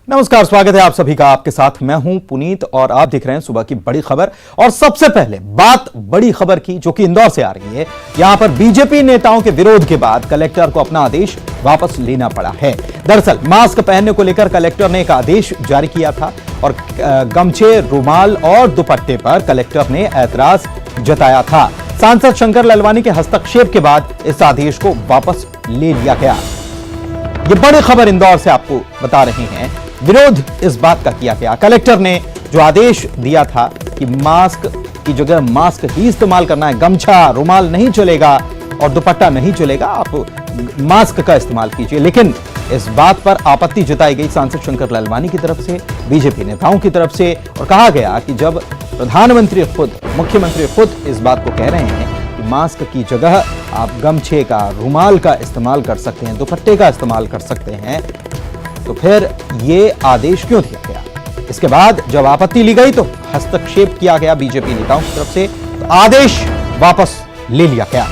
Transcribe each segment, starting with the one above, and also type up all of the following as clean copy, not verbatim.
नमस्कार, स्वागत है आप सभी का। आपके साथ मैं हूं पुनीत और आप देख रहे हैं सुबह की बड़ी खबर। और सबसे पहले बात बड़ी खबर की जो कि इंदौर से आ रही है। यहां पर बीजेपी नेताओं के विरोध के बाद कलेक्टर को अपना आदेश वापस लेना पड़ा है। दरअसल मास्क पहनने को लेकर कलेक्टर ने एक आदेश जारी किया था और गमछे, रुमाल और दुपट्टे पर कलेक्टर ने ऐतराज जताया था। सांसद शंकर लालवानी के हस्तक्षेप के बाद इस आदेश को वापस ले लिया गया। ये बड़ी खबर इंदौर से आपको बता रहे हैं। विरोध इस बात का किया गया। कलेक्टर ने जो आदेश दिया था कि मास्क की जगह मास्क ही इस्तेमाल करना है, गमछा, रुमाल नहीं चलेगा और दुपट्टा नहीं चलेगा, आप मास्क का इस्तेमाल कीजिए। लेकिन इस बात पर आपत्ति जताई गई सांसद शंकर लालवानी की तरफ से, बीजेपी नेताओं की तरफ से, और कहा गया कि जब प्रधानमंत्री खुद, मुख्यमंत्री खुद इस बात को कह रहे हैं कि मास्क की जगह आप गमछे का, रुमाल का इस्तेमाल कर सकते हैं, दुपट्टे का इस्तेमाल कर सकते हैं, तो फिर ये आदेश क्यों दिया गया। इसके बाद जब आपत्ति ली गई तो हस्तक्षेप किया गया बीजेपी नेताओं की तरफ से, तो आदेश वापस ले लिया गया।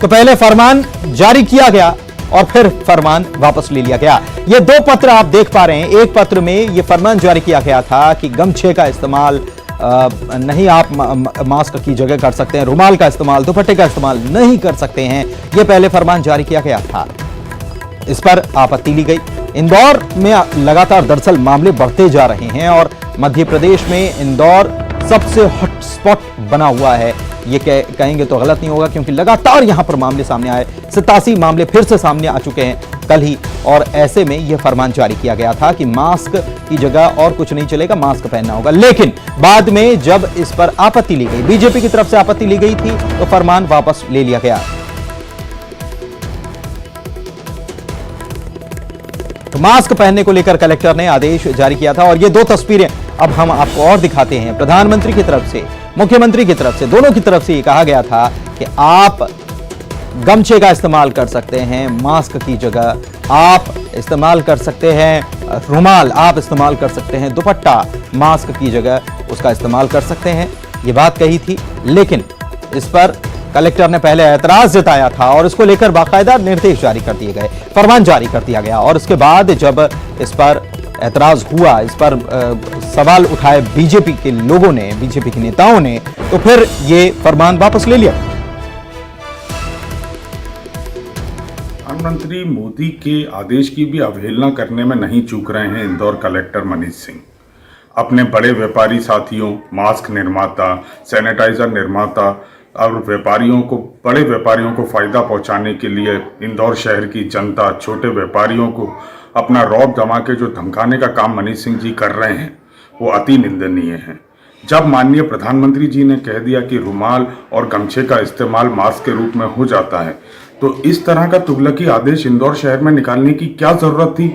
तो पहले फरमान जारी किया गया और फिर फरमान वापस ले लिया गया। ये दो पत्र आप देख पा रहे हैं। एक पत्र में ये फरमान जारी किया गया था कि गमछे का इस्तेमाल नहीं आप मास्क की जगह कर सकते हैं, रुमाल का इस्तेमाल, दुपट्टे का इस्तेमाल नहीं कर सकते हैं। यह पहले फरमान जारी किया गया था। इस पर आपत्ति ली गई। इंदौर में लगातार दरअसल मामले बढ़ते जा रहे हैं और मध्य प्रदेश में इंदौर सबसे हॉटस्पॉट बना हुआ है। ये कहेंगे तो गलत नहीं होगा क्योंकि लगातार यहां पर मामले सामने आए। 87 मामले फिर से सामने आ चुके हैं कल ही। और ऐसे में यह फरमान जारी किया गया था कि मास्क की जगह और कुछ नहीं चलेगा, मास्क पहनना होगा। लेकिन बाद में जब इस पर आपत्ति ली गई, बीजेपी की तरफ से आपत्ति ली गई थी, तो फरमान वापस ले लिया गया। तो मास्क पहनने को लेकर कलेक्टर ने आदेश जारी किया था और ये दो तस्वीरें अब हम आपको और दिखाते हैं। प्रधानमंत्री की तरफ से, मुख्यमंत्री की तरफ से, दोनों की तरफ से ये कहा गया था कि आप गमछे का इस्तेमाल कर सकते हैं, मास्क की जगह आप इस्तेमाल कर सकते हैं रुमाल, आप इस्तेमाल कर सकते हैं दुपट्टा, मास्क की जगह उसका इस्तेमाल कर सकते हैं, ये बात कही थी। लेकिन इस पर कलेक्टर ने पहले ऐतराज जताया था और इसको लेकर बाकायदा निर्देश जारी कर दिए गए, फरमान जारी कर दिया गया। और उसके बाद जब इस पर ऐतराज हुआ, इस पर सवाल उठाए बीजेपी के लोगों ने, बीजेपी के नेताओं ने, तो फिर ये फरमान वापस ले लिया। प्रधानमंत्री मोदी के आदेश की भी अवहेलना करने में नहीं चूक रहे हैं इंदौर कलेक्टर मनीष सिंह। अपने बड़े व्यापारी साथियों, मास्क निर्माता, सैनिटाइजर निर्माता और व्यापारियों को, बड़े व्यापारियों को फायदा पहुंचाने के लिए इंदौर शहर की जनता, छोटे व्यापारियों को अपना रौब जमा के जो धमकाने का काम मनीष सिंह जी कर रहे हैं वो अति निंदनीय है। जब माननीय प्रधानमंत्री जी ने कह दिया कि रुमाल और गमछे का इस्तेमाल मास्क के रूप में हो जाता है, तो इस तरह का तुगलकी आदेश इंदौर शहर में निकालने की क्या जरूरत थी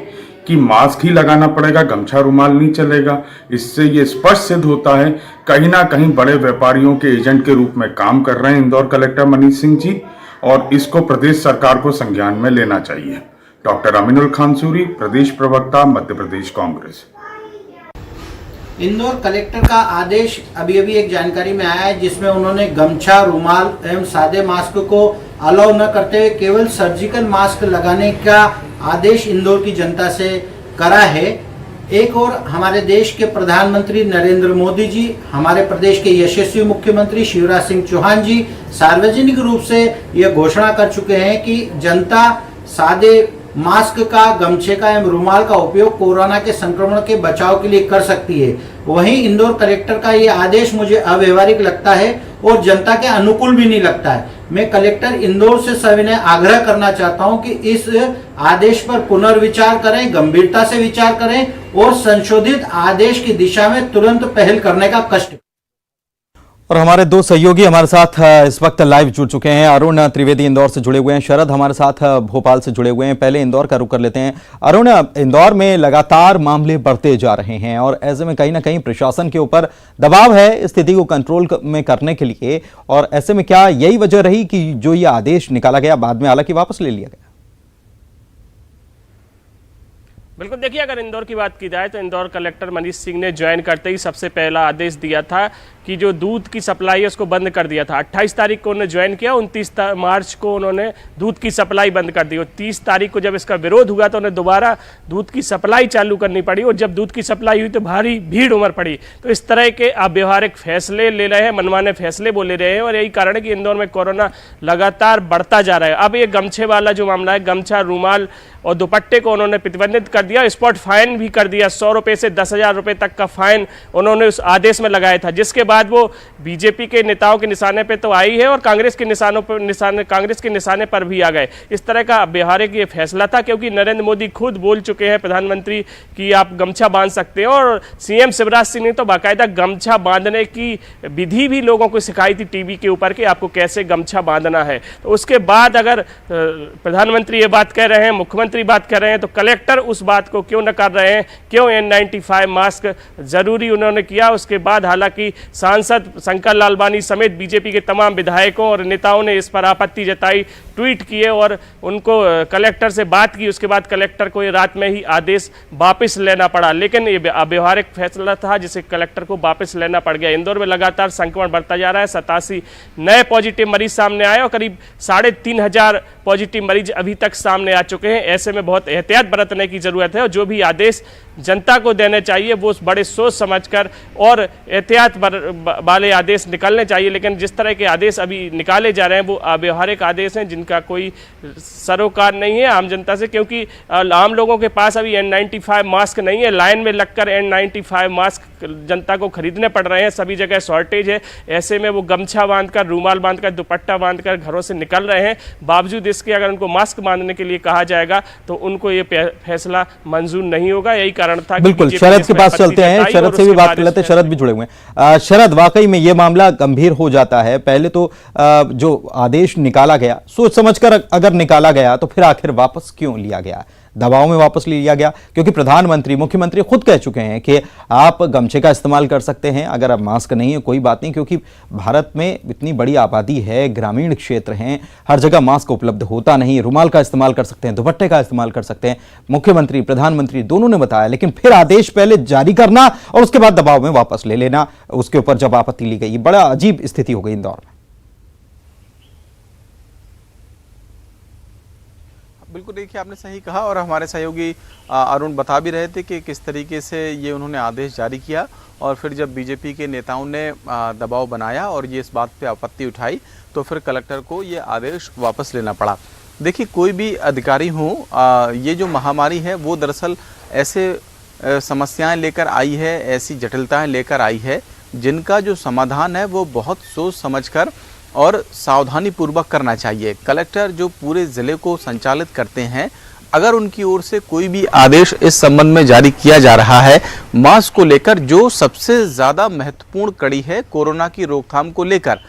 कि मास्क ही लगाना पड़ेगा, गमछा रुमाल नहीं चलेगा। इससे ये स्पष्ट सिद्ध होता है कहीं ना कहीं बड़े व्यापारियों के एजेंट के रूप में काम कर रहे हैं इंदौर कलेक्टर मनीष सिंह जी, और इसको प्रदेश सरकार को संज्ञान में लेना चाहिए। डॉक्टर अमीनुल खान सूरी, प्रदेश प्रवक्ता, मध्य प्रदेश कांग्रेस। इंदौर कलेक्टर का आदेश अभी एक जानकारी में आया है जिसमें उन्होंने गमछा, रुमाल एवं सादे मास्क को अलाउ न करते हुए केवल सर्जिकल मास्क लगाने का आदेश इंदौर की जनता से करा है। एक और हमारे देश के प्रधानमंत्री नरेंद्र मोदी जी, हमारे प्रदेश के यशस्वी मुख्यमंत्री शिवराज सिंह चौहान जी सार्वजनिक रूप से यह घोषणा कर चुके हैं कि जनता सादे मास्क का, गमछे का एवं रुमाल का उपयोग कोरोना के संक्रमण के बचाव के लिए कर सकती है। वहीं इंदौर कलेक्टर का ये आदेश मुझे अव्यवहारिक लगता है और जनता के अनुकूल भी नहीं लगता है। मैं कलेक्टर इंदौर से सविनय आग्रह करना चाहता हूं कि इस आदेश पर पुनर्विचार करें, गंभीरता से विचार करें और संशोधित आदेश की दिशा में तुरंत पहल करने का कष्ट। और हमारे दो सहयोगी हमारे साथ इस वक्त लाइव जुड़ चुके हैं। अरुण त्रिवेदी इंदौर से जुड़े हुए हैं, शरद हमारे साथ भोपाल से जुड़े हुए हैं। पहले इंदौर का रुख कर लेते हैं। अरुण, इंदौर में लगातार मामले बढ़ते जा रहे हैं और ऐसे में कहीं ना कहीं प्रशासन के ऊपर दबाव है स्थिति को कंट्रोल में करने के लिए, और ऐसे में क्या यही वजह रही कि जो ये आदेश निकाला गया बाद में हालांकि वापस ले लिया गया? बिल्कुल, देखिए अगर इंदौर की बात की जाए तो इंदौर कलेक्टर मनीष सिंह ने ज्वाइन करते ही सबसे पहला आदेश दिया था कि जो दूध की सप्लाई है उसको बंद कर दिया था। 28 तारीख को उन्होंने ज्वाइन किया, 29 मार्च को उन्होंने दूध की सप्लाई बंद कर दी और 30 तारीख को जब इसका विरोध हुआ तो उन्हें दोबारा दूध की सप्लाई चालू करनी पड़ी और जब दूध की सप्लाई हुई तो भारी भीड़ उमड़ पड़ी। तो इस तरह के अव्यवहारिक फैसले ले रहे हैं, मनमाने फैसले वो ले रहे हैं और यही कारण है कि इंदौर में कोरोना लगातार बढ़ता जा रहा है। अब ये गमछे वाला जो मामला है, गमछा, रूमाल और दुपट्टे को उन्होंने प्रतिबंधित कर दिया, स्पॉट फाइन भी कर दिया। 100 रुपये से 10,000 रुपये तक का फाइन उन्होंने उस आदेश में लगाया था, जिसके बाद वो बीजेपी के नेताओं के निशाने पे तो आई है और कांग्रेस के निशाने पर भी आ गए। इस तरह का व्यवहारिक ये फैसला था, क्योंकि नरेंद्र मोदी खुद बोल चुके हैं, प्रधानमंत्री, कि आप गमछा बांध सकते हैं और सीएम शिवराज सिंह ने तो बाकायदा गमछा बांधने की विधि भी लोगों को सिखाई थी टीवी के ऊपर कि आपको कैसे गमछा बांधना है। तो उसके बाद अगर प्रधानमंत्री ये बात कह रहे हैं, मुख्यमंत्री बात कर रहे हैं, तो कलेक्टर उस बात को क्यों न कर रहे हैं? क्यों N95 मास्क जरूरी उन्होंने किया? उसके बाद हालांकि सांसद शंकर लालवानी समेत बीजेपी के तमाम विधायकों और नेताओं ने इस पर आपत्ति जताई, ट्वीट किए और उनको कलेक्टर से बात की। उसके बाद कलेक्टर को ये रात में ही आदेश वापस लेना पड़ा, लेकिन ये अव्यवहारिक फैसला था जिसे कलेक्टर को वापस लेना पड़ गया। इंदौर में लगातार संक्रमण बढ़ता जा रहा है, 87 नए पॉजिटिव मरीज सामने आए और करीब 3,500 पॉजिटिव मरीज अभी तक सामने आ चुके हैं। ऐसे में बहुत एहतियात बरतने की जरूरत है और जो भी आदेश जनता को देने चाहिए वो बड़े सोच समझकर और एहतियात वाले आदेश निकलने चाहिए। लेकिन जिस तरह के आदेश अभी निकाले जा रहे हैं वो अव्यवहारिक आदेश हैं जिनका कोई सरोकार नहीं है आम जनता से, क्योंकि आम लोगों के पास अभी N95 मास्क नहीं है। लाइन में लगकर N95 मास्क जनता को खरीदने पड़ रहे हैं, सभी जगह शॉर्टेज है। ऐसे में वो गमछा बांधकर, रूमाल बांधकर, दुपट्टा बांधकर घरों से निकल रहे हैं। बावजूद इसके अगर उनको मास्क बांधने के लिए कहा जाएगा तो उनको ये फैसला मंजूर नहीं होगा। यही कारण था। बिल्कुल, शरद के पास चलते हैं, शरद से भी बात कर लेते हैं, शरद भी जुड़े हुए हैं। शरद, वाकई में ये मामला गंभीर हो जाता है। पहले तो जो आदेश निकाला गया सोच समझकर अगर निकाला गया तो फिर आखिर वापस क्यों लिया गया? दबाव में वापस लिया गया क्योंकि प्रधानमंत्री, मुख्यमंत्री खुद कह चुके हैं कि आप गमछे का इस्तेमाल कर सकते हैं, अगर आप मास्क नहीं है कोई बात नहीं, क्योंकि भारत में इतनी बड़ी आबादी है, ग्रामीण क्षेत्र हैं, हर जगह मास्क उपलब्ध होता नहीं। रुमाल का इस्तेमाल कर सकते हैं, दुपट्टे का इस्तेमाल कर सकते हैं। मुख्यमंत्री, प्रधानमंत्री दोनों ने बताया, लेकिन फिर आदेश पहले जारी करना और उसके बाद दबाव में वापस ले लेना, उसके ऊपर जब आपत्ति ली गई, बड़ा अजीब स्थिति हो गई इंदौर में। बिल्कुल, देखिए आपने सही कहा और हमारे सहयोगी अरुण बता भी रहे थे कि किस तरीके से ये उन्होंने आदेश जारी किया और फिर जब बीजेपी के नेताओं ने दबाव बनाया और ये इस बात पे आपत्ति उठाई तो फिर कलेक्टर को ये आदेश वापस लेना पड़ा। देखिए, कोई भी अधिकारी हो, ये जो महामारी है वो दरअसल ऐसे समस्याएं लेकर आई है, ऐसी जटिलताएं लेकर आई है जिनका जो समाधान है वो बहुत सोच समझकर और सावधानी पूर्वक करना चाहिए। कलेक्टर जो पूरे ज़िले को संचालित करते हैं, अगर उनकी ओर से कोई भी आदेश इस संबंध में जारी किया जा रहा है मास्क को लेकर, जो सबसे ज़्यादा महत्वपूर्ण कड़ी है कोरोना की रोकथाम को लेकर,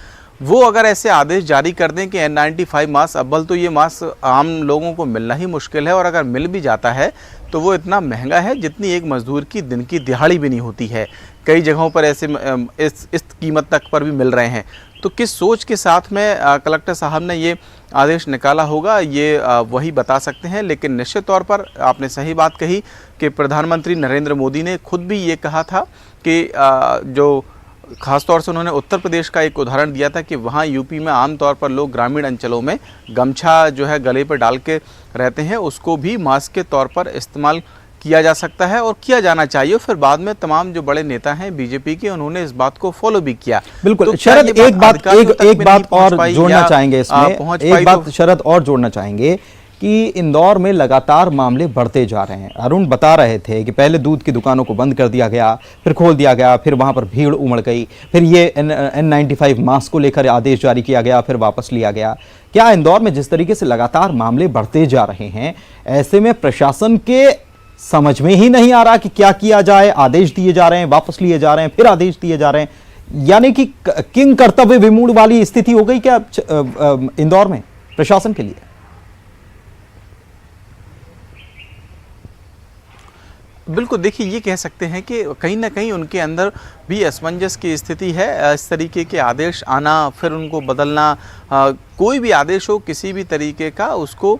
वो अगर ऐसे आदेश जारी कर दें कि N95 मास्क, अव्वल तो ये मास्क आम लोगों को मिलना ही मुश्किल है और अगर मिल भी जाता है तो वो इतना महंगा है जितनी एक मजदूर की दिन की दिहाड़ी भी नहीं होती है। कई जगहों पर ऐसे इस कीमत तक पर भी मिल रहे हैं। तो किस सोच के साथ में कलेक्टर साहब ने ये आदेश निकाला होगा ये वही बता सकते हैं। लेकिन निश्चित तौर पर आपने सही बात कही कि प्रधानमंत्री नरेंद्र मोदी ने खुद भी ये कहा था कि जो खासतौर से उन्होंने उत्तर प्रदेश का एक उदाहरण दिया था कि वहाँ यूपी में आमतौर पर लोग ग्रामीण अंचलों में गमछा जो है गले पर डाल के रहते हैं, उसको भी मास्क के तौर पर इस्तेमाल किया जा सकता है और किया जाना चाहिए। फिर बाद में तमाम जो बड़े नेता हैं बीजेपी के, उन्होंने इस बात को फॉलो भी किया। बिल्कुल, तो शरद एक बात और जोड़ना चाहेंगे इसमें, एक बात शरद और जोड़ना चाहेंगे कि इंदौर में लगातार मामले बढ़ते जा रहे हैं। अरुण बता रहे थे कि पहले दूध की दुकानों को बंद कर दिया गया, फिर खोल दिया गया, फिर वहां पर भीड़ उमड़ गई, फिर ये N95 मास्क को लेकर आदेश जारी किया गया, फिर वापस लिया गया। क्या इंदौर में जिस तरीके से लगातार मामले बढ़ते जा रहे हैं, ऐसे में प्रशासन के समझ में ही नहीं आ रहा कि क्या किया जाए? आदेश दिए जा रहे हैं, वापस लिए जा रहे हैं, फिर आदेश दिए जा रहे हैं, यानी कि किंग कर्तव्य विमूढ़ वाली स्थिति हो गई क्या इंदौर में प्रशासन के लिए? बिल्कुल, देखिए ये कह सकते हैं कि कहीं न कहीं उनके अंदर भी असमंजस की स्थिति है। इस तरीके के आदेश आना, फिर उनको बदलना, कोई भी आदेश हो किसी भी तरीके का, उसको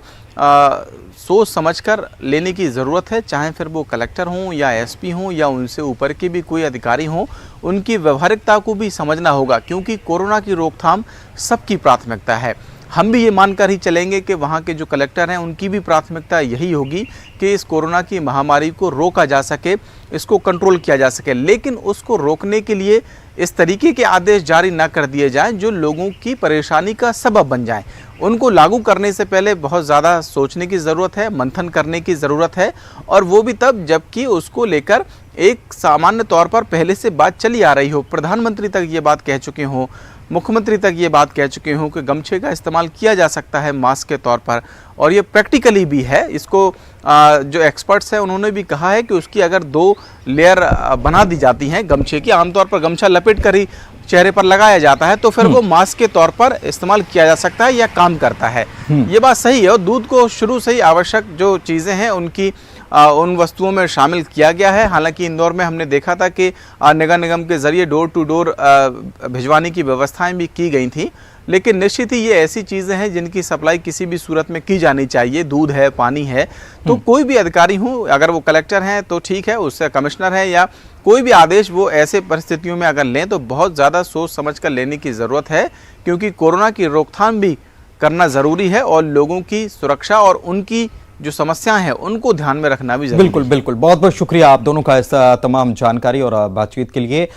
सोच समझकर लेने की ज़रूरत है। चाहे फिर वो कलेक्टर हों या एसपी हों या उनसे ऊपर के भी कोई अधिकारी हों, उनकी व्यवहारिकता को भी समझना होगा, क्योंकि कोरोना की रोकथाम सबकी प्राथमिकता है। हम भी ये मानकर ही चलेंगे कि वहाँ के जो कलेक्टर हैं उनकी भी प्राथमिकता यही होगी कि इस कोरोना की महामारी को रोका जा सके, इसको कंट्रोल किया जा सके। लेकिन उसको रोकने के लिए इस तरीके के आदेश जारी ना कर दिए जाएं जो लोगों की परेशानी का सबब बन जाएं। उनको लागू करने से पहले बहुत ज़्यादा सोचने की ज़रूरत है, मंथन करने की ज़रूरत है, और वो भी तब जबकि उसको लेकर एक सामान्य तौर पर पहले से बात चली आ रही हो, प्रधानमंत्री तक ये बात कह चुके हों, मुख्यमंत्री तक ये बात कह चुके हों कि गमछे का इस्तेमाल किया जा सकता है मास्क के तौर पर, और ये प्रैक्टिकली भी है। इसको जो एक्सपर्ट्स हैं उन्होंने भी कहा है कि उसकी अगर 2 लेयर बना दी जाती हैं गमछे की, आमतौर पर गमछा लपेट कर ही चेहरे पर लगाया जाता है, तो फिर वो मास्क के तौर पर इस्तेमाल किया जा सकता है या काम करता है। ये बात सही है, और दूध को शुरू से ही आवश्यक जो चीज़ें हैं उनकी उन वस्तुओं में शामिल किया गया है। हालांकि इंदौर में हमने देखा था कि नगर निगम के ज़रिए डोर टू डोर भिजवाने की व्यवस्थाएं भी की गई थी, लेकिन निश्चित ही ये ऐसी चीज़ें हैं जिनकी सप्लाई किसी भी सूरत में की जानी चाहिए। दूध है, पानी है, तो कोई भी अधिकारी हो, अगर वो कलेक्टर हैं तो ठीक है, उससे कमिश्नर है या कोई भी आदेश वो ऐसे परिस्थितियों में अगर लें तो बहुत ज़्यादा सोच समझ कर लेने की ज़रूरत है, क्योंकि कोरोना की रोकथाम भी करना ज़रूरी है और लोगों की सुरक्षा और उनकी जो समस्याएं हैं उनको ध्यान में रखना भी जरूरी है। बिल्कुल बिल्कुल, बहुत बहुत शुक्रिया आप दोनों का इस तमाम जानकारी और बातचीत के लिए।